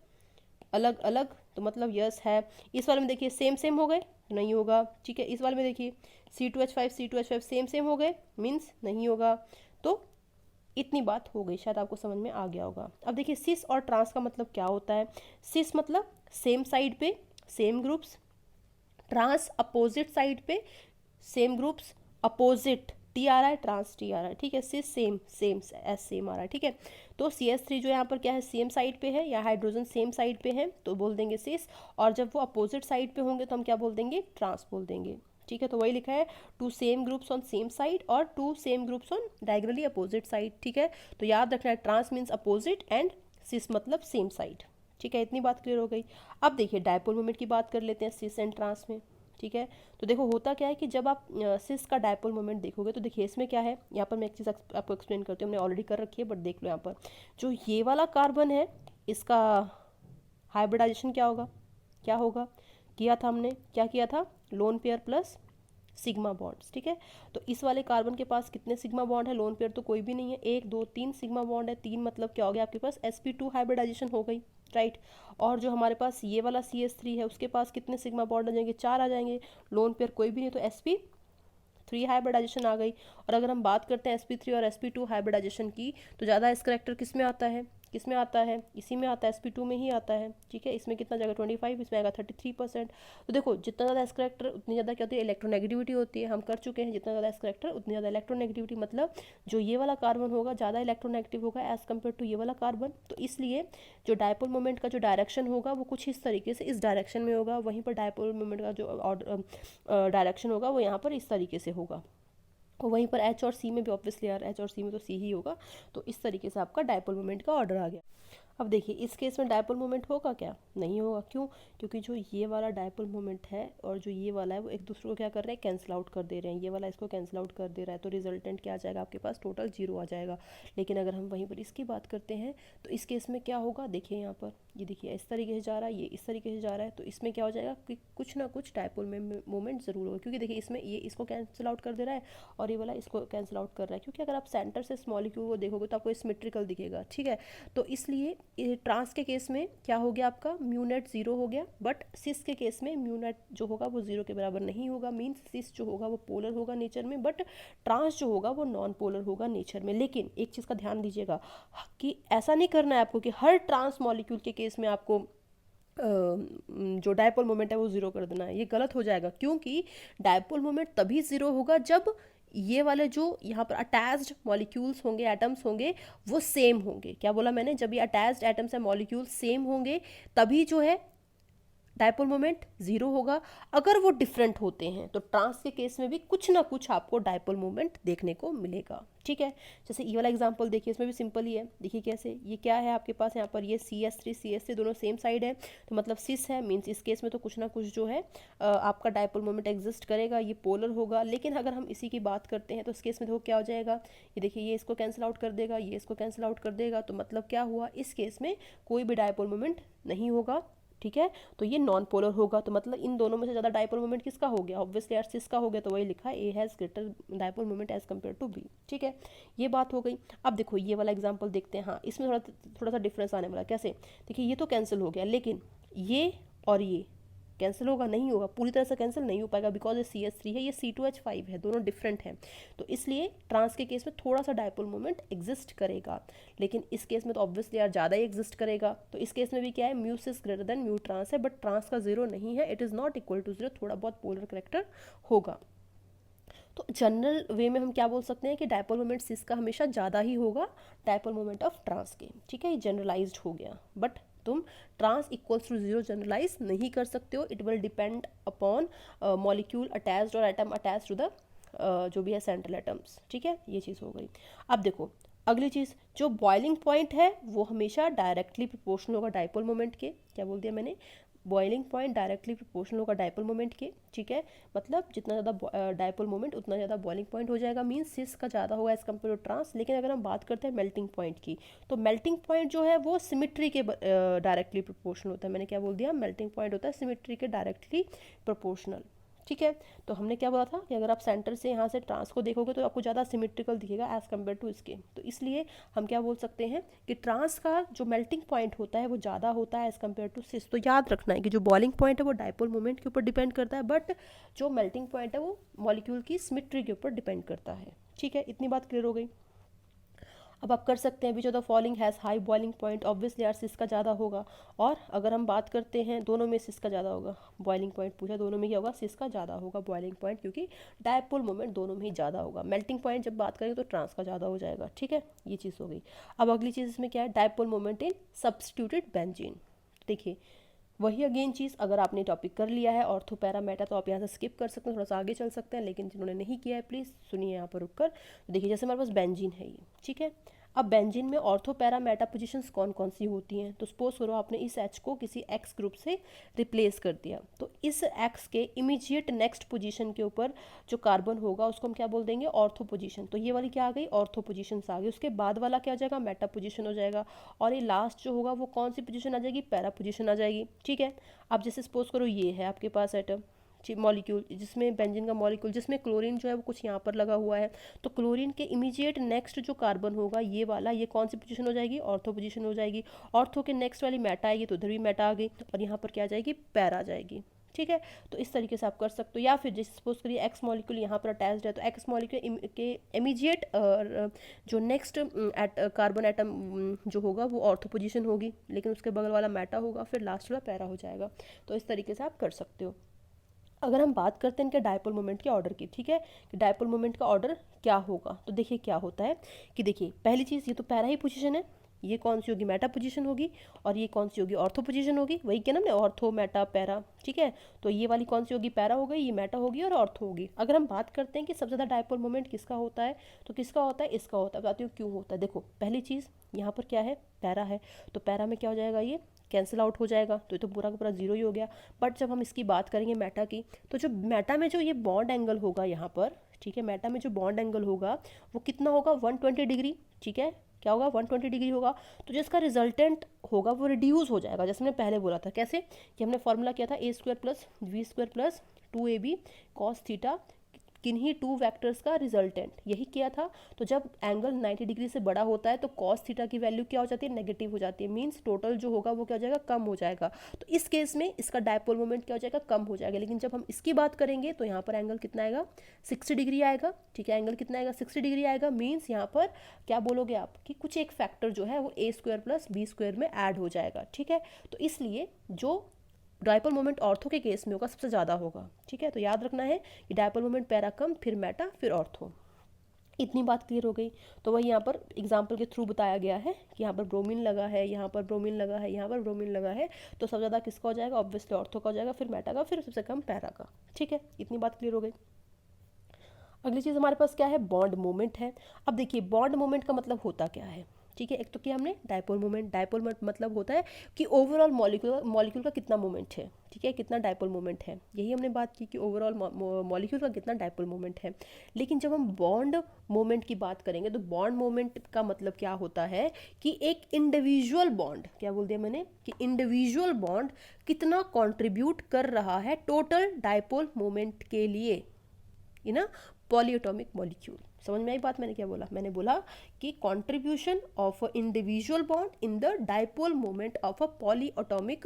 अलग अलग, तो मतलब यस है। इस वाले में देखिए सेम सेम हो गए, नहीं होगा। ठीक है, इस वाले में देखिए C2H5 C2H5 सेम सेम हो गए, मीन्स नहीं होगा। तो इतनी बात हो गई, शायद आपको समझ में आ गया होगा। अब देखिए सिस और ट्रांस का मतलब क्या होता है। सिस मतलब सेम साइड पे same groups, trans opposite side पे सेम ग्रुप्स, अपोजिट टी आ रहा है, ट्रांस टी आ रहा है। ठीक है, cis same same S same आ रहा है। ठीक है, तो CH3 जो यहाँ पर क्या है, सेम साइड पे है, या हाइड्रोजन सेम साइड पे है, तो बोल देंगे सिस। और जब वो अपोजिट साइड पे होंगे तो हम क्या बोल देंगे, ट्रांस बोल देंगे। ठीक है, तो वही लिखा है 2 same groups on same side और 2 same groups on diagonally opposite side. ठीक है, तो याद रखना है ट्रांस मीन्स अपोजिट एंड सिस मतलब सेम साइड। ठीक है, इतनी बात क्लियर हो गई। अब देखिए डायपोल मोमेंट की बात कर लेते हैं सिस एंड ट्रांस में। ठीक है, तो देखो होता क्या है कि जब आप सिस का डायपोल मोमेंट देखोगे तो देखिए इसमें क्या है, यहाँ पर मैं एक चीज़ आपको एक्सप्लेन करती हूँ, हमने ऑलरेडी कर रखी है, बट देख लो यहाँ पर जो ये वाला कार्बन है इसका हाइब्रिडाइजेशन क्या होगा, क्या होगा, किया था हमने, क्या किया था, lone pair plus sigma bonds. ठीक है, तो इस वाले कार्बन के पास कितने सिग्मा बॉन्ड है, लोन पेयर तो कोई भी नहीं है, 1 2 3 सिग्मा बॉन्ड है। 3 मतलब क्या हो गया आपके पास, sp2 हाइब्रिडाइजेशन हो गई, राइट। और जो हमारे पास ये वाला CH3 है उसके पास कितने सिग्मा बॉन्ड आ जाएंगे, 4 आ जाएंगे, लोन पेयर कोई भी नहीं, तो sp3 हाइब्रिडाइजेशन आ गई। और अगर हम बात करते हैं sp3 और sp2 हाइब्रिडाइजेशन की, तो ज़्यादा इस करेक्टर किस में आता है, किस में आता है, इसी में आता है, sp2 में ही आता है, ठीक है। इसमें कितना जाएगा 25, इसमें आएगा 33%। तो देखो जितना ज़्यादा एस करेक्टर उतनी ज़्यादा क्या होती है, इलेक्ट्रोनेगेटिविटी होती है। हम कर चुके हैं, जितना ज़्यादा एस करेक्टर उतनी ज़्यादा इलेक्ट्रोनेगेटिविटी, मतलब जो ये वाला कार्बन होगा ज़्यादा इलेक्ट्रोनेगेटिव होगा एज़ कम्पेयर टू ये वाला कार्बन। तो इसलिए जो डायपोल मोमेंट का जो डायरेक्शन होगा वो कुछ इस तरीके से इस डायरेक्शन में होगा, वहीं पर डायपोल मोमेंट का जो डायरेक्शन होगा वो यहाँ पर इस तरीके से होगा, और वहीं पर एच और सी में भी ऑब्वियसली यार, एच और सी में तो सी ही होगा। तो इस तरीके से आपका डायपोल मोमेंट का ऑर्डर आ गया। अब देखिए इस केस में डायपोल मोमेंट होगा क्या, नहीं होगा। क्यों? क्योंकि जो ये वाला डायपोल मोमेंट है और जो ये वाला है वो एक दूसरे को क्या कर रहे हैं, कैंसिल आउट कर दे रहे हैं। ये वाला इसको कैंसिल आउट कर दे रहा है, तो रिजल्टेंट क्या आ जाएगा आपके पास, टोटल 0 आ जाएगा। लेकिन अगर हम वहीं पर इसकी बात करते हैं तो इस केस में क्या होगा, देखिए यहाँ पर ये देखिए इस तरीके से जा रहा है, ये इस तरीके से जा रहा है। तो इसमें क्या हो जाएगा कि कुछ ना कुछ डायपोल मोमेंट ज़रूर होगा, क्योंकि देखिए इसमें ये इसको कैंसिल आउट कर दे रहा है और ये वाला इसको कैंसिल आउट कर रहा है। क्योंकि अगर आप सेंटर से इस मॉलिक्यूल को देखोगे तो आपको सिमेट्रिकल दिखेगा, ठीक है। तो इसलिए ट्रांस के केस में क्या हो गया आपका, म्यू नेट 0 हो गया। बट सिस के केस में म्यू नेट जो होगा वो 0 के बराबर नहीं होगा। मीन्स सिस जो होगा वो पोलर होगा नेचर में, बट ट्रांस जो होगा वो नॉन पोलर होगा नेचर में। लेकिन एक चीज़ का ध्यान दीजिएगा कि ऐसा नहीं करना है आपको कि हर ट्रांस मॉलिक्यूल के केस में आपको जो डायपोल मोमेंट है वो 0 कर देना है। ये गलत हो जाएगा, क्योंकि डायपोल मोमेंट तभी 0 होगा जब ये वाले जो यहाँ पर अटैच्ड मॉलिक्यूल्स होंगे, एटम्स होंगे, वो सेम होंगे। क्या बोला मैंने, जब ये अटैच्ड एटम्स या मॉलिक्यूल्स सेम होंगे तभी जो है डायपोल मोमेंट 0 होगा। अगर वो डिफरेंट होते हैं तो ट्रांस के केस में भी कुछ ना कुछ आपको डायपोल मोमेंट देखने को मिलेगा, ठीक है। जैसे ये वाला एग्जांपल देखिए, इसमें भी सिंपल ही है। देखिए कैसे, ये क्या है आपके पास यहाँ पर, ये CS3 दोनों सेम साइड है, तो मतलब सिस है। मीन्स इस केस में तो कुछ ना कुछ जो है आपका डायपोल मोमेंट एग्जिस्ट करेगा, ये पोलर होगा। लेकिन अगर हम इसी की बात करते हैं तो इस केस में देखो क्या हो जाएगा, ये देखिए ये इसको कैंसिल आउट कर देगा, ये इसको कैंसिल आउट कर देगा। तो मतलब क्या हुआ, इस केस में कोई भी डायपोल मोमेंट नहीं होगा, ठीक है। तो ये नॉन पोलर होगा। तो मतलब इन दोनों में से ज़्यादा डायपोल मोमेंट किसका हो गया, ऑब्वियसली यार सिस का हो गया। तो वही लिखा है, A has greater dipole moment as compare to B, ठीक है। ये बात हो गई। अब देखो ये वाला एग्जांपल देखते हैं। हाँ, इसमें थोड़ा सा डिफरेंस आने वाला। कैसे, देखिए ये तो कैंसिल हो गया, लेकिन ये और ये कैंसिल होगा, नहीं होगा, पूरी तरह से कैंसिल नहीं हो पाएगा, बिकॉज ये CS3 है, ये C2H5 है, दोनों डिफरेंट हैं। तो इसलिए ट्रांस के केस में थोड़ा सा डायपोल मोमेंट एग्जिस्ट करेगा, लेकिन इस केस में तो ऑब्वियसली यार ज़्यादा ही एग्जिस्ट करेगा। तो इस केस में भी क्या है, mu cis greater than mu trans है, बट ट्रांस का 0 नहीं है, it is not equal to 0, थोड़ा बहुत पोलर करेक्टर होगा। तो जनरल वे में हम क्या बोल सकते हैं कि डायपोल मोमेंट सिस का हमेशा ज़्यादा ही होगा डायपोल मोमेंट ऑफ ट्रांस के, ठीक है। ये जनरलाइज्ड हो गया, बट तुम ट्रांस इक्वल्स टू 0 जनरलाइज नहीं कर सकते हो। It will depend upon molecule attached और एटम अटैच्ड टू द जो भी है सेंट्रल एटम्स, ठीक है। ये चीज़ हो गई। अब देखो अगली चीज़, जो बॉइलिंग पॉइंट है वो हमेशा डायरेक्टली प्रोपोर्शनल होगा डायपोल मोमेंट के। क्या बोल दिया मैंने, बॉइलिंग पॉइंट डायरेक्टली प्रोपोर्शनल होगा डायपोल मोमेंट के, ठीक है। मतलब जितना ज़्यादा डायपोल मोमेंट उतना ज़्यादा बॉइलिंग पॉइंट हो जाएगा, मीन्स सिस का ज़्यादा होगा एज कम्पेयर टू ट्रांस। लेकिन अगर हम बात करते हैं मेल्टिंग पॉइंट की, तो मेल्टिंग पॉइंट जो है वो सिमिट्री के डायरेक्टली प्रोपोर्शनल होता है। मैंने क्या बोल दिया, मेल्टिंग पॉइंट होता है सिमिट्री के डायरेक्टली प्रोपोर्शनल, ठीक है। तो हमने क्या बोला था कि अगर आप सेंटर से यहाँ से ट्रांस को देखोगे तो आपको ज़्यादा सिमेट्रिकल दिखेगा एज़ कम्पेयर टू इसके। तो इसलिए हम क्या बोल सकते हैं कि ट्रांस का जो मेल्टिंग पॉइंट होता है वो ज़्यादा होता है एज़ कम्पेयर टू सिस। तो याद रखना है कि जो बॉइलिंग पॉइंट है वो डायपोल मोमेंट के ऊपर डिपेंड करता है, बट जो मेल्टिंग पॉइंट है वो मॉलिक्यूल की सिमेट्री के ऊपर डिपेंड करता है, ठीक है। इतनी बात क्लियर हो गई। अब आप कर सकते हैं which of the following has high boiling point, obviously यार सिस का ज़्यादा होगा। और अगर हम बात करते हैं दोनों में सिस का ज़्यादा होगा, बॉइलिंग पॉइंट पूछा, दोनों में क्या होगा, सिस का ज़्यादा होगा बॉइलिंग पॉइंट, क्योंकि डायपोल मोमेंट दोनों में ही ज़्यादा होगा। मेल्टिंग पॉइंट जब बात करेंगे तो ट्रांस का ज़्यादा हो जाएगा, ठीक है। ये चीज़ हो गई। अब अगली चीज़ इसमें क्या है, dipole moment in substituted benzene. देखिए वही अगेन चीज़, अगर आपने टॉपिक कर लिया है ऑर्थो पैरा मेटा तो आप यहाँ से स्किप कर सकते हैं, थोड़ा सा आगे चल सकते हैं। लेकिन जिन्होंने नहीं किया है प्लीज़ सुनिए यहाँ पर रुककर। देखिए जैसे हमारे पास बेंजीन है ये, ठीक है। अब बेंजीन में ऑर्थो पैरा मेटा पोजीशंस कौन कौन सी होती हैं, तो सपोज करो आपने इस H को किसी X ग्रुप से रिप्लेस कर दिया, तो इस X के इमीडिएट नेक्स्ट पोजीशन के ऊपर जो कार्बन होगा उसको हम क्या बोल देंगे, ऑर्थो पोजीशन। तो ये वाली क्या आ गई, ऑर्थो पोजीशन आ गई। उसके बाद वाला क्या हो जाएगा, मेटा पोजीशन हो जाएगा। और ये लास्ट जो होगा वो कौन सी पोजीशन आ जाएगी, पैरा पोजीशन आ जाएगी, ठीक है। अब जैसे सपोज करो ये है आपके पास एटम मॉलिक्यूल, जिसमें बेंजीन का मॉलिक्यूल जिसमें क्लोरीन जो है वो कुछ यहाँ पर लगा हुआ है, तो क्लोरीन के इमीडिएट नेक्स्ट जो कार्बन होगा ये वाला, ये कौन सी पोजीशन हो जाएगी, ऑर्थो पोजीशन हो जाएगी। ऑर्थो के नेक्स्ट वाली मेटा आएगी तो उधर भी मेटा आ गई, और यहाँ पर क्या आ जाएगी, पैरा आ जाएगी, ठीक है। तो इस तरीके से आप कर सकते हो। या फिर जैसे सपोज करिए एक्स मॉलिक्यूल यहाँ पर अटैच्ड है, तो एक्स मॉलिक्यूल के इमीडिएट जो नेक्स्ट एट कार्बन एटम जो होगा वो ऑर्थो पोजीशन होगी, लेकिन उसके बगल वाला मेटा होगा, फिर लास्ट वाला पैरा हो जाएगा। तो इस तरीके से आप कर सकते हो। अगर हम बात करते हैं इनके डायपोल मोमेंट के ऑर्डर की, ठीक है, कि डायपोल मोमेंट का ऑर्डर क्या होगा, तो देखिए क्या होता है कि देखिए पहली चीज़, ये तो पैरा ही पोजीशन है, ये कौन सी होगी, मेटा पोजीशन होगी, और ये कौन सी होगी, ऑर्थो पोजीशन होगी। वही क्या ना, ऑर्थो मेटा पैरा, ठीक है। तो ये वाली कौन सी होगी, पैरा हो गई, ये मेटा होगी और ऑर्थो होगी। अगर हम बात करते हैं कि सबसे ज़्यादा डायपोल मोमेंट किसका होता है, तो किसका होता है, इसका होता है। बताती हूँ क्यों होता है। देखो पहली चीज़ यहाँ पर क्या है, पैरा है, तो पैरा में क्या हो जाएगा, ये कैंसिल आउट हो जाएगा, तो ये तो पूरा का पूरा जीरो ही हो गया। बट जब हम इसकी बात करेंगे मेटा की, तो जो मेटा में जो ये बॉन्ड एंगल होगा यहाँ पर, ठीक है, मेटा में जो बॉन्ड एंगल होगा वो कितना होगा, 120 डिग्री, ठीक है, क्या होगा, 120 डिग्री होगा। तो जिसका रिजल्टेंट होगा वो रिड्यूस हो जाएगा, जैसे मैंने पहले बोला था। कैसे कि हमने फॉर्मूला किया था a² plus v² plus 2ab cos theta, किन्हीं टू वेक्टर्स का रिजल्टेंट, यही किया था। तो जब एंगल 90 डिग्री से बड़ा होता है तो कॉस थीटा की वैल्यू क्या हो जाती है, नेगेटिव हो जाती है। मींस टोटल जो होगा वो क्या हो जाएगा, कम हो जाएगा। तो इस केस में इसका डायपोल मोमेंट क्या हो जाएगा, कम हो जाएगा। लेकिन जब हम इसकी बात करेंगे तो यहाँ पर एंगल कितना आएगा, 60 डिग्री आएगा, ठीक है, एंगल कितना आएगा, 60 डिग्री आएगा। मीन्स यहाँ पर क्या बोलोगे आप कि कुछ एक फैक्टर जो है वो a² प्लस b² में ऐड हो जाएगा, ठीक है। तो इसलिए जो डायपोल मोमेंट ऑर्थो के केस में होगा सबसे ज़्यादा होगा, ठीक है। तो याद रखना है कि डायपोल मोमेंट पैरा कम, फिर मेटा, फिर ऑर्थो। इतनी बात क्लियर हो गई। तो वही यहाँ पर एग्जांपल के थ्रू बताया गया है कि यहाँ पर ब्रोमीन लगा है, यहाँ पर ब्रोमीन लगा है, यहाँ पर ब्रोमीन लगा है, तो सबसे ज़्यादा किसका हो जाएगा, ऑब्वियसली ऑर्थो का हो जाएगा, फिर मेटा का, फिर सबसे कम पैरा का, ठीक है। इतनी बात क्लियर हो गई। अगली चीज़ हमारे पास क्या है, बॉन्ड मोमेंट है। अब देखिए बॉन्ड मोमेंट का मतलब होता क्या है, ठीक है। एक तो क्या हमने डायपोल मोमेंट, डायपोल मतलब होता है कि ओवरऑल मॉलिक्यूल का कितना मोमेंट है, ठीक है, कितना डायपोल मोमेंट है। यही हमने बात की कि ओवरऑल मॉलिक्यूल का कितना डायपोल मोमेंट है। लेकिन जब हम बॉन्ड मोमेंट की बात करेंगे तो बॉन्ड मोमेंट का मतलब क्या होता है कि एक इंडिविजुअल बॉन्ड, क्या बोल दिया मैंने, कि इंडिविजुअल बॉन्ड कितना कॉन्ट्रीब्यूट कर रहा है टोटल डायपोल मोमेंट के लिए इन अ पॉलीएटॉमिक मॉलिक्यूल। समझ में आई बात, मैंने क्या बोला, मैंने बोला कि contribution of a individual bond in the dipole moment of a polyatomic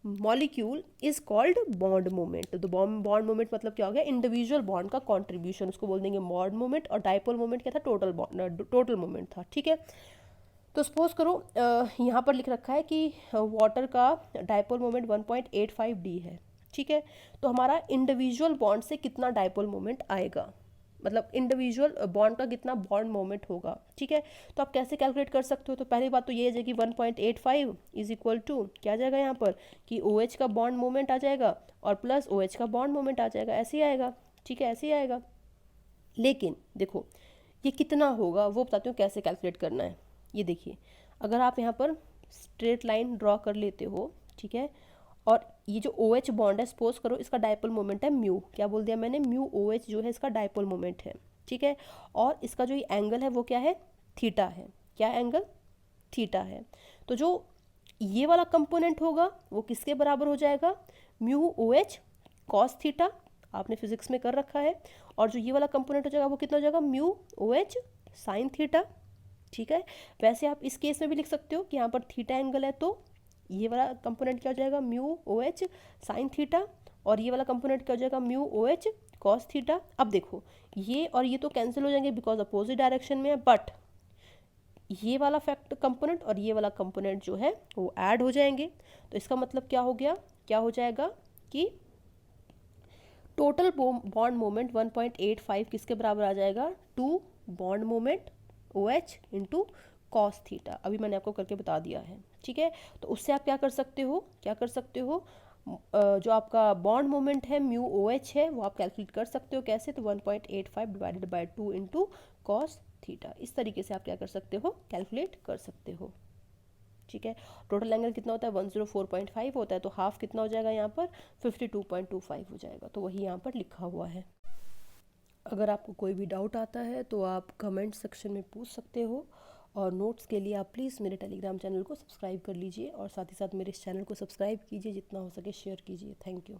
molecule is called bond moment. तो बॉन्ड मोमेंट मतलब क्या हो गया, इंडिविजुअल बॉन्ड का कंट्रीब्यूशन, उसको बोल देंगे बॉन्ड मोमेंट। और डायपोल मोमेंट क्या था, टोटल मोमेंट था, ठीक है। तो सपोज करो यहाँ पर लिख रखा है कि वाटर का डायपोल मोमेंट 1.85 d है, ठीक है। तो हमारा इंडिविजुअल बॉन्ड से कितना डायपोल मोमेंट आएगा, मतलब इंडिविजुअल बॉन्ड का कितना बॉन्ड मोमेंट होगा, ठीक है। तो आप कैसे कैलकुलेट कर सकते हो, तो पहली बात तो ये है कि 1.85 इज इक्वल टू क्या आ जाएगा यहाँ पर कि OH का बॉन्ड मोमेंट आ जाएगा और प्लस OH का बॉन्ड मोमेंट आ जाएगा, ऐसे ही आएगा, ठीक है, ऐसे ही आएगा। लेकिन देखो ये कितना होगा वो बताती हूँ कैसे कैलकुलेट करना है। ये देखिए अगर आप यहाँ पर स्ट्रेट लाइन ड्रॉ कर लेते हो, ठीक है, और ये जो OH बॉन्ड है सपोज करो इसका डायपोल मोमेंट है म्यू, क्या बोल दिया मैंने, म्यू OH जो है इसका डायपोल मोमेंट है, ठीक है। और इसका जो ये एंगल है वो क्या है, थीटा है, क्या एंगल, थीटा है। तो जो ये वाला कंपोनेंट होगा वो किसके बराबर हो जाएगा, म्यू OH कॉस थीटा, आपने फिजिक्स में कर रखा है। और जो ये वाला कंपोनेंट हो जाएगा वो कितना हो जाएगा, म्यू OH साइन थीटा, ठीक है। वैसे आप इस केस में भी लिख सकते हो कि यहाँ पर थीटा एंगल है तो ये वाला कंपोनेंट क्या हो जाएगा, म्यू OH साइन थीटा, और ये वाला कंपोनेंट क्या हो जाएगा, म्यू OH कॉस थीटा। अब देखो ये और ये तो कैंसिल हो जाएंगे बिकॉज अपोजिट डायरेक्शन में है, बट ये वाला फैक्ट कंपोनेंट और ये वाला कंपोनेंट जो है वो ऐड हो जाएंगे। तो इसका मतलब क्या हो गया, क्या हो जाएगा कि टोटल बॉन्ड मोमेंट 1.85 किसके बराबर आ जाएगा, 2 bond moment OH into cos theta. अभी मैंने आपको करके बता दिया है, ठीक है। तो उससे आप क्या कर सकते हो, क्या कर सकते हो, जो आपका बॉन्ड मोमेंट है म्यू OH है वो आप कैलकुलेट कर सकते हो। कैसे, तो 1.85 divided by 2 into cos theta. इस तरीके से आप क्या कर सकते हो, कैलकुलेट कर सकते हो, ठीक है। टोटल एंगल कितना होता है, 104.5 होता है, तो हाफ कितना हो जाएगा यहाँ पर 52.25 हो जाएगा। तो वही यहाँ पर लिखा हुआ है। अगर आपको कोई भी डाउट आता है तो आप कमेंट सेक्शन में पूछ सकते हो, और नोट्स के लिए आप प्लीज़ मेरे टेलीग्राम चैनल को सब्सक्राइब कर लीजिए, और साथ ही साथ मेरे इस चैनल को सब्सक्राइब कीजिए, जितना हो सके शेयर कीजिए। Thank you.